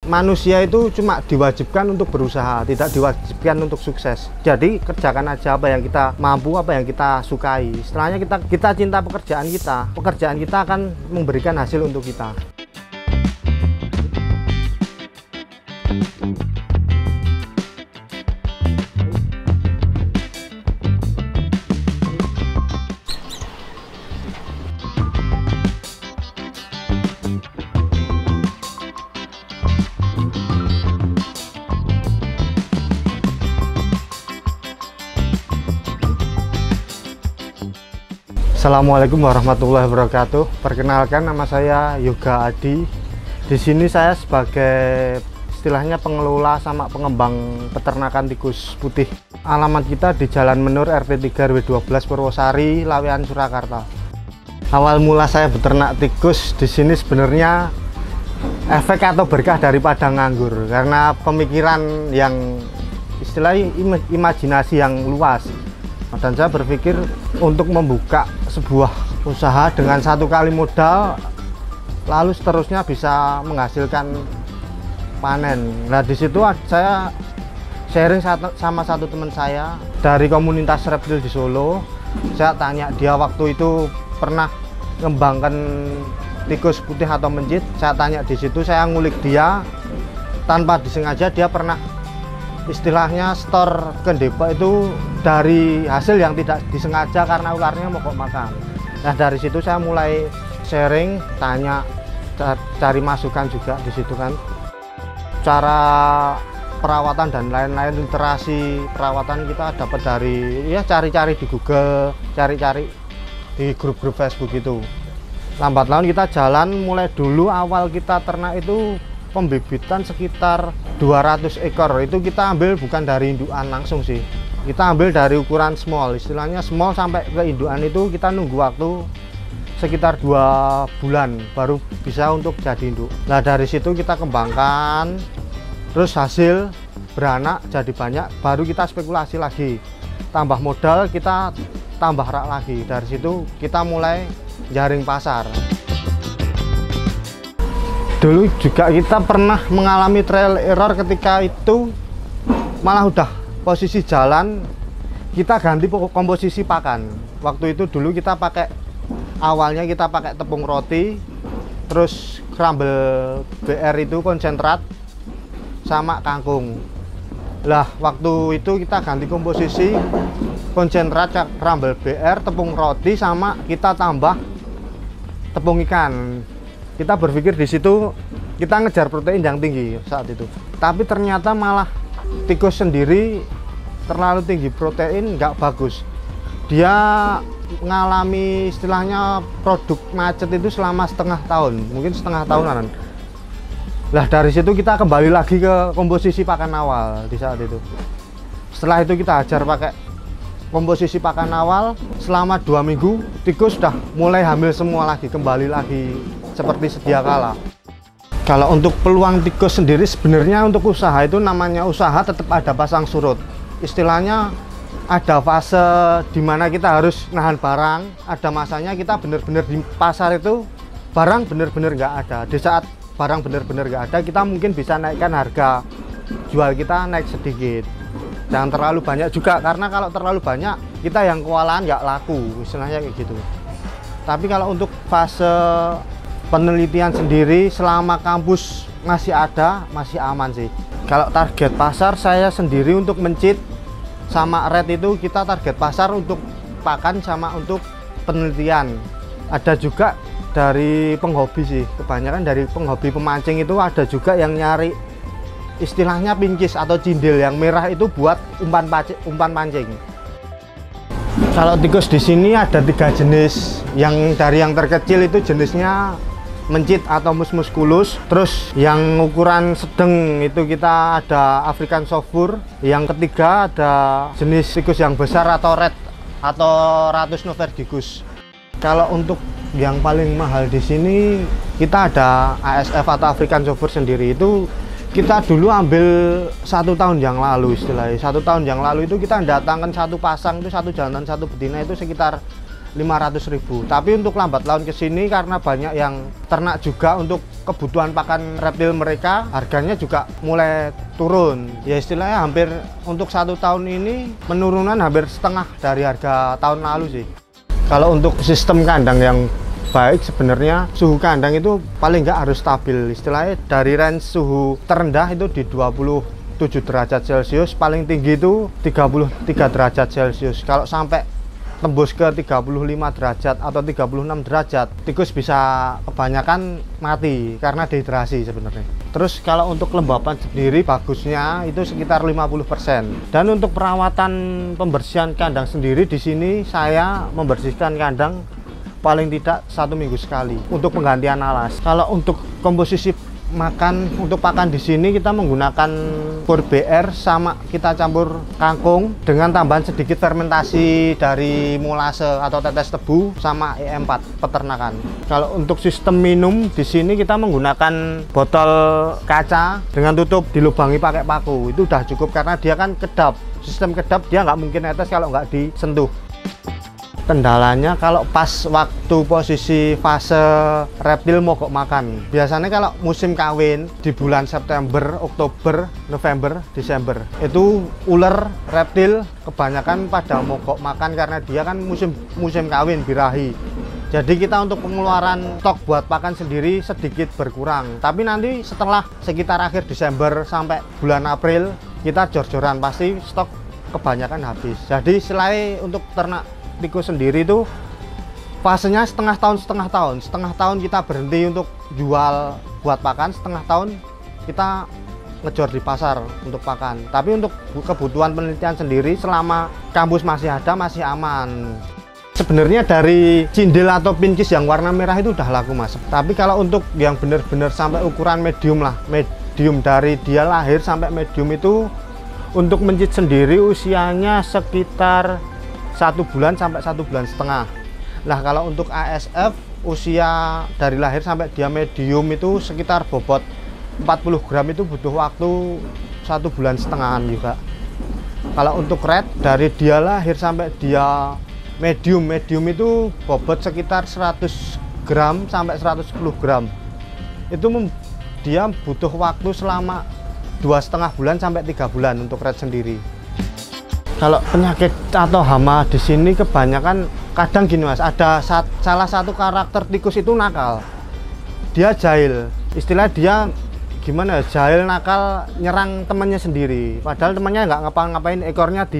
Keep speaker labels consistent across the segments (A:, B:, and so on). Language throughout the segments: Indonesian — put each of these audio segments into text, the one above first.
A: manusia itu cuma diwajibkan untuk berusaha, tidak diwajibkan untuk sukses. Jadi kerjakan aja apa yang kita mampu, apa yang kita sukai. Setelahnya kita cinta pekerjaan kita akan memberikan hasil untuk kita. Assalamualaikum warahmatullahi wabarakatuh. Perkenalkan, nama saya Yoga Adi. Di sini saya sebagai istilahnya pengelola sama pengembang peternakan tikus putih. Alamat kita di Jalan Menur RT 3 RW 12 Purwosari, Lawean, Surakarta. Awal mula saya beternak tikus di sini sebenarnya efek atau berkah daripada nganggur, karena pemikiran yang istilahnya imajinasi yang luas. Dan saya berpikir untuk membuka sebuah usaha dengan satu kali modal, lalu seterusnya bisa menghasilkan panen. Nah, di situ saya sharing sama satu teman saya dari komunitas reptil di Solo. Saya tanya dia waktu itu pernah mengembangkan tikus putih atau mencit. Saya tanya di situ, saya ngulik dia tanpa disengaja, dia pernah istilahnya store ke Depok itu dari hasil yang tidak disengaja karena ularnya mogok makan. Nah, dari situ saya mulai sharing, tanya, cari masukan juga di situ kan. Cara perawatan dan lain-lain, literasi perawatan kita dapat dari ya cari-cari di Google, cari-cari di grup-grup Facebook itu. Lambat laun kita jalan, mulai dulu awal kita ternak itu pembibitan sekitar 200 ekor. Itu kita ambil bukan dari indukan langsung sih, kita ambil dari ukuran small, istilahnya small sampai ke indukan itu kita nunggu waktu sekitar 2 bulan baru bisa untuk jadi induk. Nah, dari situ kita kembangkan, terus hasil beranak jadi banyak, baru kita spekulasi lagi, tambah modal, kita tambah rak lagi. Dari situ kita mulai jaring pasar. Dulu juga kita pernah mengalami trial error, ketika itu malah udah posisi jalan, kita ganti komposisi pakan. Waktu itu dulu kita awalnya kita pakai tepung roti, terus crumble BR itu konsentrat sama kangkung. Lah, waktu itu kita ganti komposisi konsentrat crumble BR, tepung roti, sama kita tambah tepung ikan. Kita berpikir di situ kita ngejar protein yang tinggi saat itu, tapi ternyata malah tikus sendiri terlalu tinggi protein, nggak bagus. Dia mengalami istilahnya produk macet itu selama setengah tahun, mungkin setengah tahunan. Lah, dari situ kita kembali lagi ke komposisi pakan awal di saat itu. Setelah itu kita ajar pakai komposisi pakan awal selama 2 minggu, tikus sudah mulai hamil semua lagi, kembali lagi seperti sedia kala. Kalau untuk peluang tikus sendiri, sebenarnya untuk usaha itu namanya usaha, tetap ada pasang surut. Istilahnya ada fase dimana kita harus nahan barang, ada masanya kita benar-benar di pasar itu barang benar-benar nggak ada. Di saat barang benar-benar nggak ada, kita mungkin bisa naikkan harga jual kita, naik sedikit, jangan terlalu banyak juga, karena kalau terlalu banyak kita yang kewalahan nggak laku, istilahnya kayak gitu. Tapi kalau untuk fase penelitian sendiri, selama kampus masih ada, masih aman sih. Kalau target pasar saya sendiri untuk mencit sama red itu, kita target pasar untuk pakan sama untuk penelitian. Ada juga dari penghobi sih, kebanyakan dari penghobi pemancing itu ada juga yang nyari istilahnya pinkis atau cindil yang merah itu buat umpan pancing. Kalau tikus di sini ada 3 jenis. Yang dari yang terkecil itu jenisnya mencit atau mus musculus, terus yang ukuran sedang itu kita ada African soft fur, yang ketiga ada jenis tikus yang besar atau red atau Ratus noverdicus. Kalau untuk yang paling mahal di sini kita ada ASF atau African soft fur sendiri, itu kita dulu ambil 1 tahun yang lalu, istilahnya 1 tahun yang lalu itu kita datangkan 1 pasang itu 1 jantan 1 betina itu sekitar 500.000. Tapi untuk lambat laun ke sini karena banyak yang ternak juga untuk kebutuhan pakan reptil mereka, harganya juga mulai turun. Ya istilahnya hampir untuk 1 tahun ini penurunan hampir setengah dari harga tahun lalu sih. Kalau untuk sistem kandang yang baik sebenarnya suhu kandang itu paling nggak harus stabil. Istilahnya dari range suhu terendah itu di 27 derajat Celcius, paling tinggi itu 33 derajat Celcius. Kalau sampai tembus ke 35 derajat atau 36 derajat, tikus bisa kebanyakan mati karena dehidrasi sebenarnya. Terus kalau untuk kelembapan sendiri bagusnya itu sekitar 50%. Dan untuk perawatan pembersihan kandang sendiri di sini saya membersihkan kandang paling tidak 1 minggu sekali untuk penggantian alas. Kalau untuk komposisi makan untuk pakan di sini kita menggunakan pur BR sama kita campur kangkung dengan tambahan sedikit fermentasi dari molase atau tetes tebu sama E4 peternakan. Kalau untuk sistem minum di sini kita menggunakan botol kaca dengan tutup dilubangi pakai paku. Itu udah cukup karena dia kan kedap. Sistem kedap dia nggak mungkin netes kalau nggak disentuh. Kendalanya kalau pas waktu posisi fase reptil mogok makan. Biasanya kalau musim kawin di bulan September, Oktober, November, Desember itu ular reptil kebanyakan pada mogok makan karena dia kan musim kawin birahi. Jadi kita untuk pengeluaran stok buat pakan sendiri sedikit berkurang. Tapi nanti setelah sekitar akhir Desember sampai bulan April kita jor-joran pasti stok kebanyakan habis. Jadi selain untuk ternak tikus sendiri itu fasenya setengah tahun kita berhenti untuk jual buat pakan, setengah tahun kita ngejor di pasar untuk pakan. Tapi untuk kebutuhan penelitian sendiri selama kampus masih ada masih aman. Sebenarnya dari cindil atau pinkis yang warna merah itu udah laku mas. Tapi kalau untuk yang benar-benar sampai ukuran medium lah, medium dari dia lahir sampai medium itu untuk mencit sendiri usianya sekitar 1 bulan sampai 1,5 bulan. Nah kalau untuk ASF usia dari lahir sampai dia medium itu sekitar bobot 40 gram itu butuh waktu 1,5 bulan juga. Kalau untuk red dari dia lahir sampai dia medium itu bobot sekitar 100 gram sampai 110 gram. Itu dia butuh waktu selama 2,5 bulan sampai 3 bulan untuk red sendiri. Kalau penyakit atau hama di sini kebanyakan kadang gini mas, ada salah satu karakter tikus itu nakal. Dia jahil, istilah dia gimana ya, jahil nakal nyerang temannya sendiri. Padahal temannya nggak ngapa-ngapain, ekornya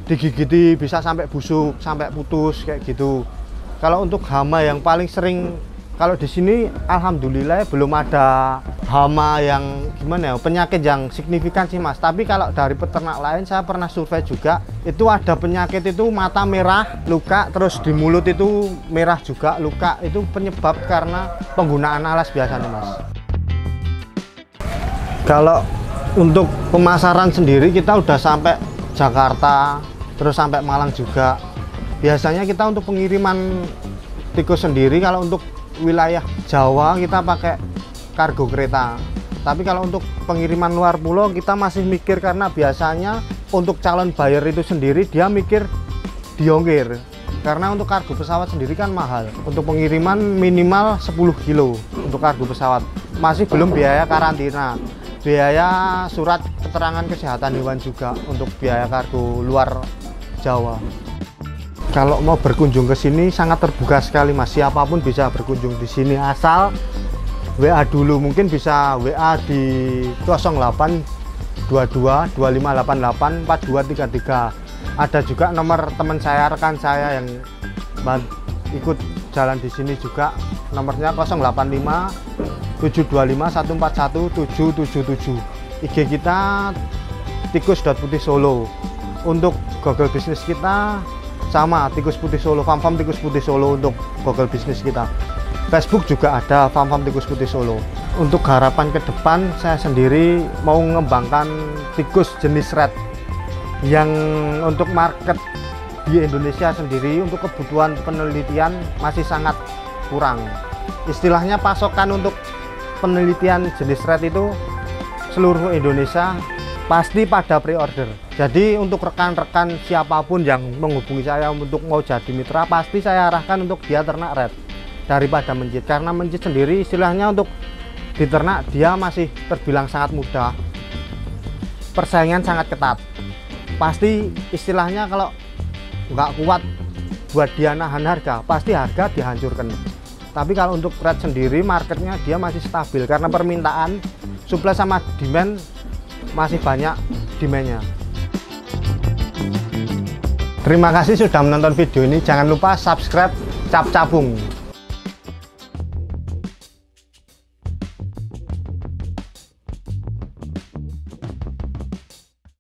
A: digigiti bisa sampai busuk, sampai putus kayak gitu. Kalau untuk hama yang paling sering kalau di sini alhamdulillah belum ada hama yang gimana ya, penyakit yang signifikan sih mas. Tapi kalau dari peternak lain saya pernah survei juga, itu ada penyakit itu mata merah luka, terus di mulut itu merah juga luka. Itu penyebab karena penggunaan alas biasanya mas. Kalau untuk pemasaran sendiri kita udah sampai Jakarta, terus sampai Malang juga. Biasanya kita untuk pengiriman tikus sendiri kalau untuk wilayah Jawa kita pakai kargo kereta. Tapi kalau untuk pengiriman luar pulau kita masih mikir karena biasanya untuk calon buyer itu sendiri dia mikir diongkir. Karena untuk kargo pesawat sendiri kan mahal. Untuk pengiriman minimal 10 kilo untuk kargo pesawat. Masih belum biaya karantina, biaya surat keterangan kesehatan hewan juga untuk biaya kargo luar Jawa. Kalau mau berkunjung ke sini sangat terbuka sekali mas, siapapun bisa berkunjung di sini asal WA dulu, mungkin bisa WA di 0822 2588 4233. Ada juga nomor teman saya, rekan saya yang ikut jalan di sini juga, nomornya 085 725 141 777. IG kita tikus.putih Solo. Untuk Google bisnis kita sama Tikus Putih Solo, farm Tikus Putih Solo untuk Google bisnis kita. Facebook juga ada farm Tikus Putih Solo. Untuk harapan ke depan saya sendiri mau mengembangkan tikus jenis red yang untuk market di Indonesia sendiri untuk kebutuhan penelitian masih sangat kurang. Istilahnya pasokan untuk penelitian jenis red itu seluruh Indonesia pasti pada pre-order. Jadi untuk rekan-rekan siapapun yang menghubungi saya untuk mau jadi mitra, pasti saya arahkan untuk dia ternak red daripada mencit, karena mencit sendiri istilahnya untuk diternak dia masih terbilang sangat mudah, persaingan sangat ketat, pasti istilahnya kalau nggak kuat buat dia nahan harga, pasti harga dihancurkan. Tapi kalau untuk red sendiri marketnya dia masih stabil karena permintaan, supply sama demand masih banyak demandnya. Terima kasih sudah menonton video ini. Jangan lupa subscribe Cap Cabung.